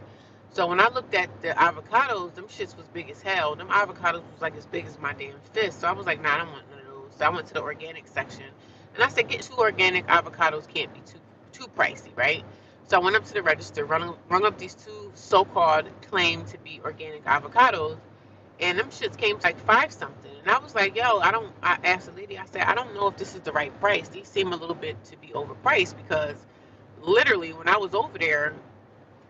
So when I looked at the avocados, them shits was big as hell. Them avocados was like as big as my damn fist. So I was like, nah, I don't want none of those. So I went to the organic section, and I said, getting two organic avocados can't be too pricey, right? So I went up to the register, rung up these two so-called claim to be organic avocados, and them shits came to like five something. And I was like, yo, I asked the lady, I said, I don't know if this is the right price. These seem a little bit to be overpriced because literally when I was over there,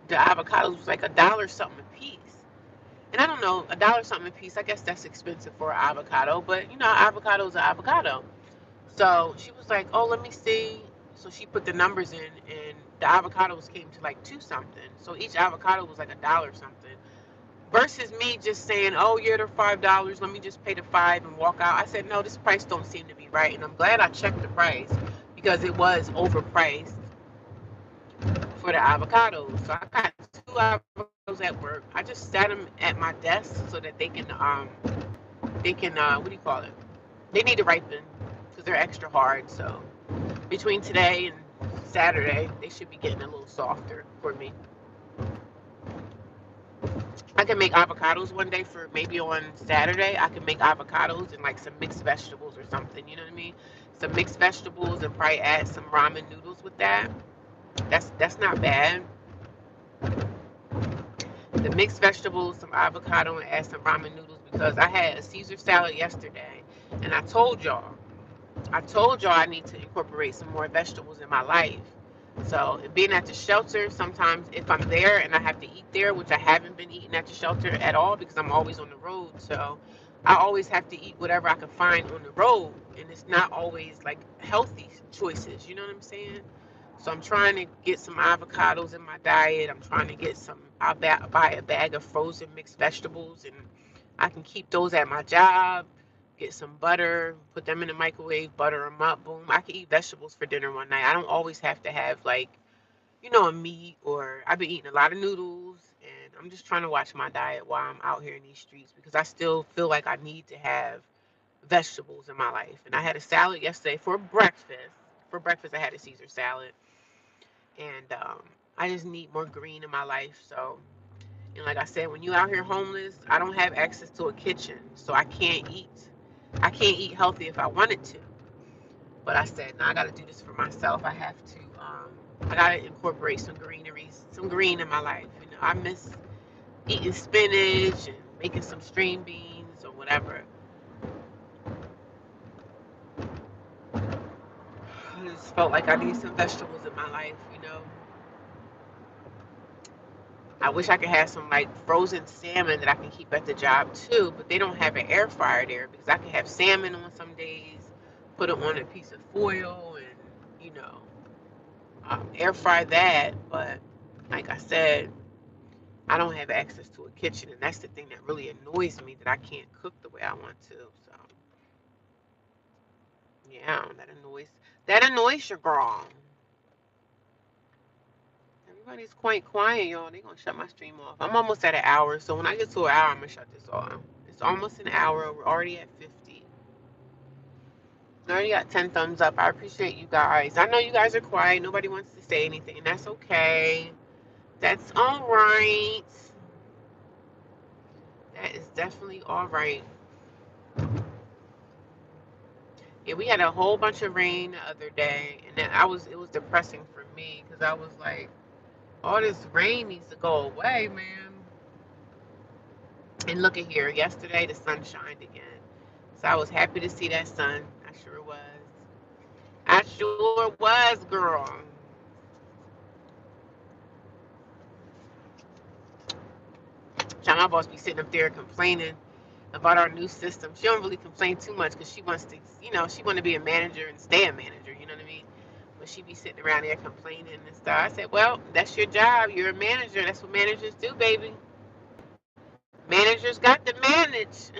the avocados was like a dollar something a piece. And I don't know, a dollar something a piece, I guess that's expensive for an avocado, but you know, avocado's an avocado. So she was like, oh, let me see. So she put the numbers in, and the avocados came to like two something. So each avocado was like a dollar something versus me just saying, "Oh, yeah, they're $5. Let me just pay the five and walk out." I said, "No, this price don't seem to be right," and I'm glad I checked the price because it was overpriced for the avocados. So I got two avocados at work. I just sat them at my desk so that they can what do you call it? They need to ripen because they're extra hard. So between today and Saturday, they should be getting a little softer for me. I can make avocados one day for maybe on Saturday. I can make avocados and like some mixed vegetables or something. You know what I mean? Some mixed vegetables and probably add some ramen noodles with that. That's not bad. The mixed vegetables, some avocado, and add some ramen noodles because I had a Caesar salad yesterday, and I told y'all I need to incorporate some more vegetables in my life. So being at the shelter, sometimes if I'm there and I have to eat there, which I haven't been eating at the shelter at all because I'm always on the road. So I always have to eat whatever I can find on the road, and it's not always like healthy choices. You know what I'm saying? So I'm trying to get some avocados in my diet. I'm trying to get some. Buy a bag of frozen mixed vegetables, and I can keep those at my job. Get some butter, put them in the microwave, butter them up, boom. I can eat vegetables for dinner one night. I don't always have to have like, a meat, or I've been eating a lot of noodles, and I'm just trying to watch my diet while I'm out here in these streets because I still feel like I need to have vegetables in my life. And I had a salad yesterday for breakfast. For breakfast, I had a Caesar salad, and I just need more green in my life. So, and like I said, when you out here homeless, I don't have access to a kitchen, so I can't eat. I can't eat healthy if I wanted to. But I said, no, I got to do this for myself. I have to. I got to incorporate some greeneries, some green in my life. I miss eating spinach and making some string beans or whatever. I just felt like I need some vegetables in my life. I wish I could have some like frozen salmon that I can keep at the job too, but they don't have an air fryer there because I can have salmon on some days, put it on a piece of foil, and air fry that. But like I said, I don't have access to a kitchen, and that's the thing that really annoys me that I can't cook the way I want to. So yeah, that annoys your girl. Everybody's quite quiet, y'all. They gonna shut my stream off. I'm almost at an hour, so when I get to an hour, I'm gonna shut this off. It's almost an hour. We're already at 50. I already got 10 thumbs up. I appreciate you guys. I know you guys are quiet. Nobody wants to say anything, and that's okay. That's all right. That is definitely all right. Yeah, we had a whole bunch of rain the other day, and it was depressing for me because I was like, all this rain needs to go away, man. And look at here, yesterday the sun shined again. So I was happy to see that sun. I sure was. I sure was, girl. Child, my boss be sitting up there complaining about our new system. She don't really complain too much because she wants to, she want to be a manager and stay a manager. You know what I mean? But she be sitting around there complaining and stuff. I said, well, that's your job. You're a manager. That's what managers do, baby. Managers got to manage.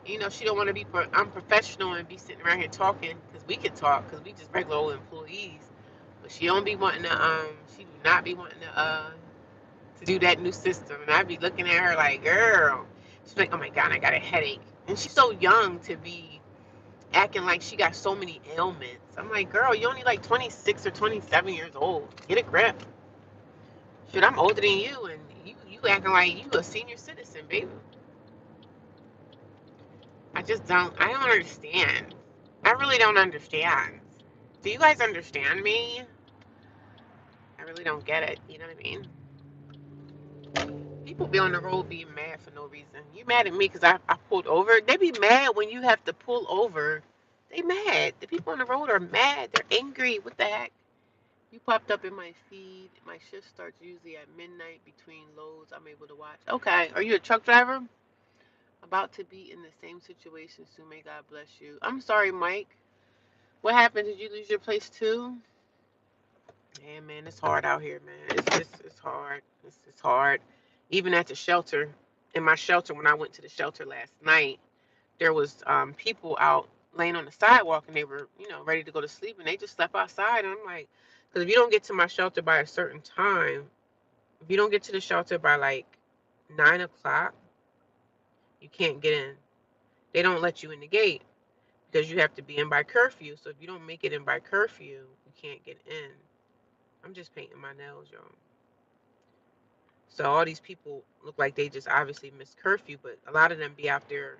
You know, she don't want to be unprofessional and be sitting around here talking because we can talk because we just regular old employees. But she don't be wanting to she do not be wanting to do that new system. And I'd be looking at her like, girl. She's like, oh my god, I got a headache. And she's so young to be acting like she got so many ailments. I'm like, girl, you only like 26 or 27 years old. Get a grip. Shit, I'm older than you, and you acting like you a senior citizen, baby. I don't understand. I really don't understand. Do you guys understand me? I really don't get it. You know what I mean? People be on the road being mad for no reason. You mad at me because I pulled over? They be mad when you have to pull over. They mad. The people on the road are mad. They're angry. What the heck? You popped up in my feed. My shift starts usually at midnight between loads. I'm able to watch. Okay. Are you a truck driver? About to be in the same situation soon. May God bless you. I'm sorry, Mike. What happened? Did you lose your place too? Yeah, man, it's hard out here, man. It's hard. It's hard. Even at the shelter, in my shelter, when I went to the shelter last night, there was people out laying on the sidewalk, and they were, ready to go to sleep, and they just slept outside. And I'm like, because if you don't get to my shelter by a certain time, if you don't get to the shelter by like 9 o'clock, you can't get in. They don't let you in the gate because you have to be in by curfew. So if you don't make it in by curfew, you can't get in. I'm just painting my nails, y'all. So all these people look like they just obviously missed curfew, but a lot of them be out there,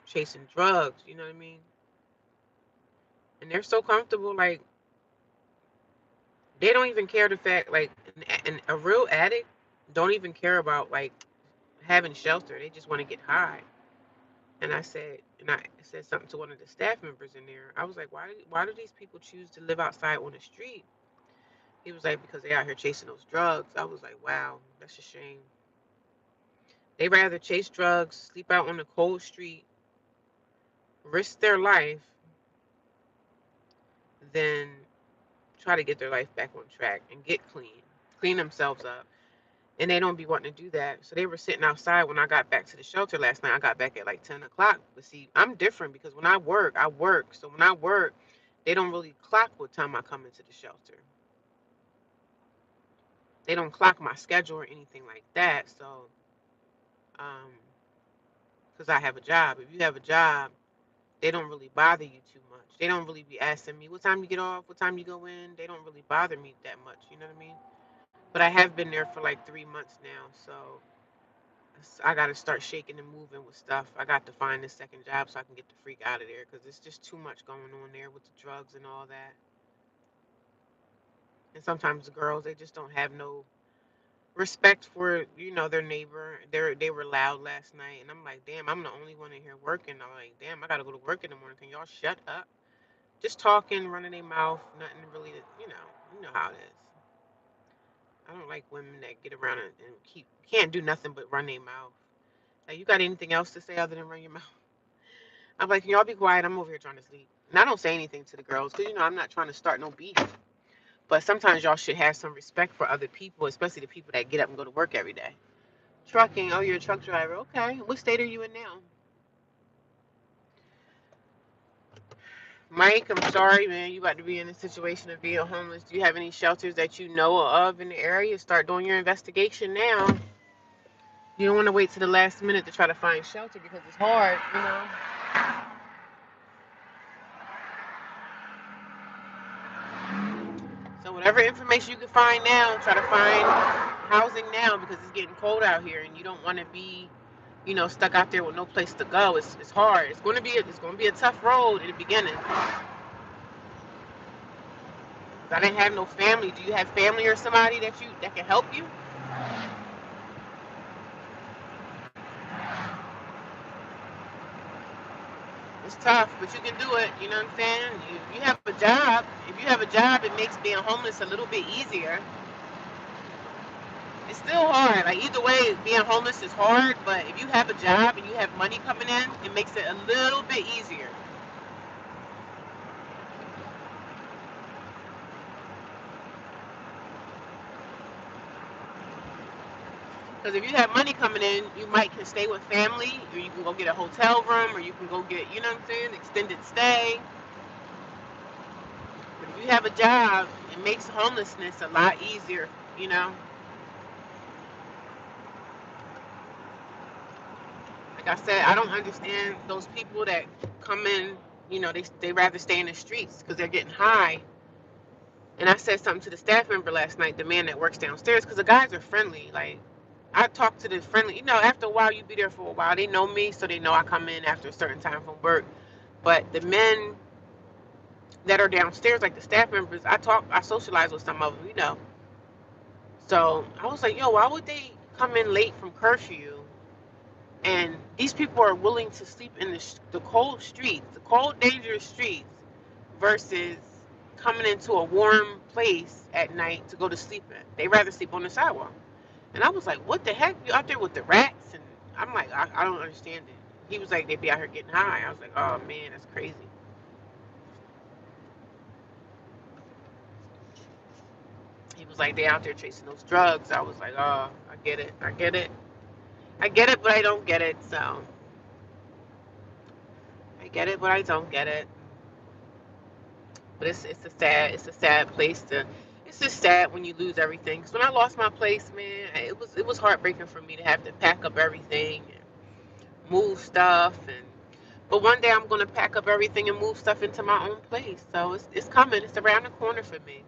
chasing drugs, you know what I mean? And they're so comfortable, like, they don't even care the fact, like, a real addict don't even care about, like, having shelter. They just want to get high. And I said something to one of the staff members in there. I was like, why do these people choose to live outside on the street? He was like, because they out here chasing those drugs. I was like, wow, that's a shame. They rather chase drugs, sleep out on the cold street, risk their life, than try to get their life back on track and get clean themselves up. And they don't be wanting to do that. So they were sitting outside when I got back to the shelter last night. I got back at like 10 o'clock. But see, I'm different because when I work, I work. So when I work, they don't really clock what time I come into the shelter. They don't clock my schedule or anything like that. So, because I have a job. If you have a job, they don't really bother you too much. They don't really be asking me what time you get off, what time you go in. They don't really bother me that much. You know what I mean? But I have been there for like 3 months now. So I got to start shaking and moving with stuff. I got to find a second job so I can get the freak out of there because it's just too much going on there with the drugs and all that. And sometimes the girls, they just don't have no respect for, their neighbor. They were loud last night, and I'm like, damn, I'm the only one in here working. I'm like, damn, I gotta go to work in the morning. Can y'all shut up? Just talking, running their mouth, nothing really. You know how it is. I don't like women that get around and can't do nothing but run their mouth. Like, you got anything else to say other than run your mouth? I'm like, can y'all be quiet? I'm over here trying to sleep. And I don't say anything to the girls because, I'm not trying to start no beef. But sometimes y'all should have some respect for other people, especially the people that get up and go to work every day. Trucking. Oh, you're a truck driver. Okay. What state are you in now? Mike, I'm sorry, man. You about to be in a situation of being homeless. Do you have any shelters that you know of in the area? Start doing your investigation now. You don't want to wait to the last minute to try to find shelter because it's hard. So whatever information you can find now, try to find housing now because it's getting cold out here and you don't want to be, stuck out there with no place to go. It's hard. It's going to be a tough road in the beginning. I didn't have no family. Do you have family or somebody that can help you? It's tough, but you can do it. You know what I'm saying? You have a job. If you have a job, it makes being homeless a little bit easier. It's still hard. Like, either way, being homeless is hard, but if you have a job and you have money coming in, it makes it a little bit easier. Because if you have money coming in, you might can stay with family, or you can go get a hotel room, or you can go get, you know what I'm saying, extended stay. But if you have a job, it makes homelessness a lot easier, you know. Like I said, I don't understand those people that come in, you know, they rather stay in the streets because they're getting high. And I said something to the staff member last night, the man that works downstairs, because the guys are friendly. Like, I talk to the friendly, you know, after a while, you be there for a while. They know me, so they know I come in after a certain time from work. But the men that are downstairs, like the staff members, I socialize with some of them, you know. So I was like, yo, why would they come in late from curfew? And these people are willing to sleep in the cold streets, the cold, dangerous streets, versus coming into a warm place at night to go to sleep in. They rather sleep on the sidewalk. And I was like, what the heck? You out there with the rats? And I'm like, I don't understand it. He was like, they be out here getting high. I was like, oh man, that's crazy. He was like, they out there chasing those drugs. I was like, oh, I get it. I get it. I get it, but I don't get it. So I get it, but I don't get it. But it's a sad place to. It's just sad when you lose everything. Cause when I lost my place, man, it was heartbreaking for me to have to pack up everything and move stuff. And but one day I'm gonna pack up everything and move stuff into my own place. So it's coming. It's around the corner for me.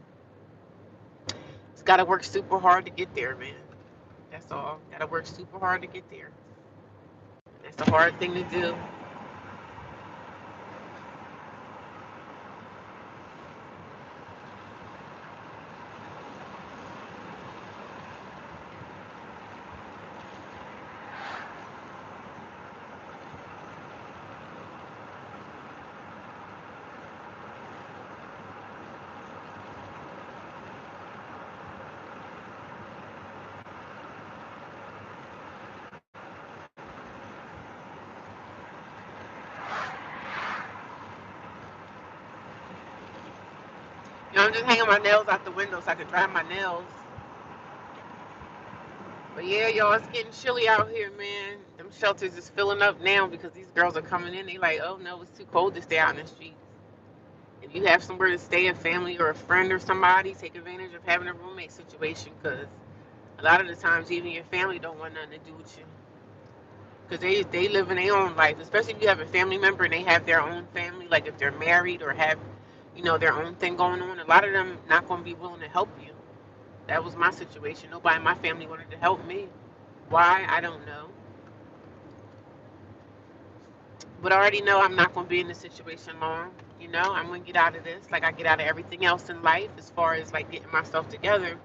It's gotta work super hard to get there, man. That's all. Gotta work super hard to get there. That's a hard thing to do. You know, I'm just hanging my nails out the window so I can dry my nails. But yeah, y'all, it's getting chilly out here, man. Them shelters is filling up now because these girls are coming in. They like, oh no, it's too cold to stay out in the streets. If you have somewhere to stay, a family or a friend or somebody, take advantage of having a roommate situation because a lot of the times even your family don't want nothing to do with you because they live in their own life. Especially if you have a family member and they have their own family, like if they're married or have, you know, their own thing going on. A lot of them not going to be willing to help you. That was my situation. Nobody in my family wanted to help me. Why? I don't know. But I already know I'm not going to be in this situation long. You know, I'm going to get out of this like I get out of everything else in life as far as like getting myself together.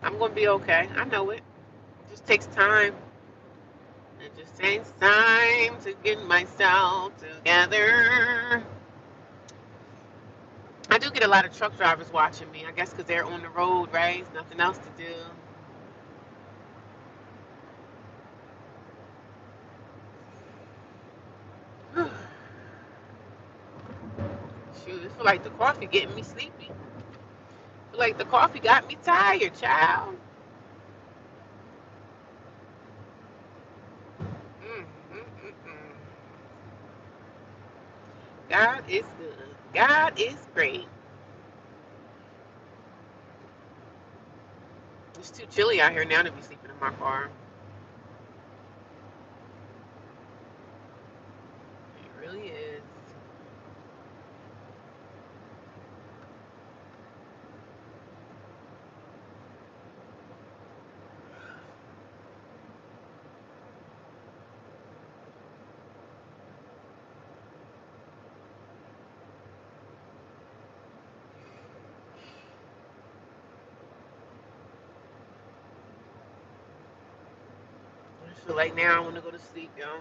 I'm going to be okay. I know it. It just takes time. It just takes time to get myself together. I do get a lot of truck drivers watching me. I guess because they're on the road, right? There's nothing else to do. Shoot, it feel like the coffee getting me sleepy. Feel like the coffee got me tired, child. Mm, mm, mm, mm. God is good. God is great. It's too chilly out here now to be sleeping in my car. It really is. I feel like now I want to go to sleep, y'all.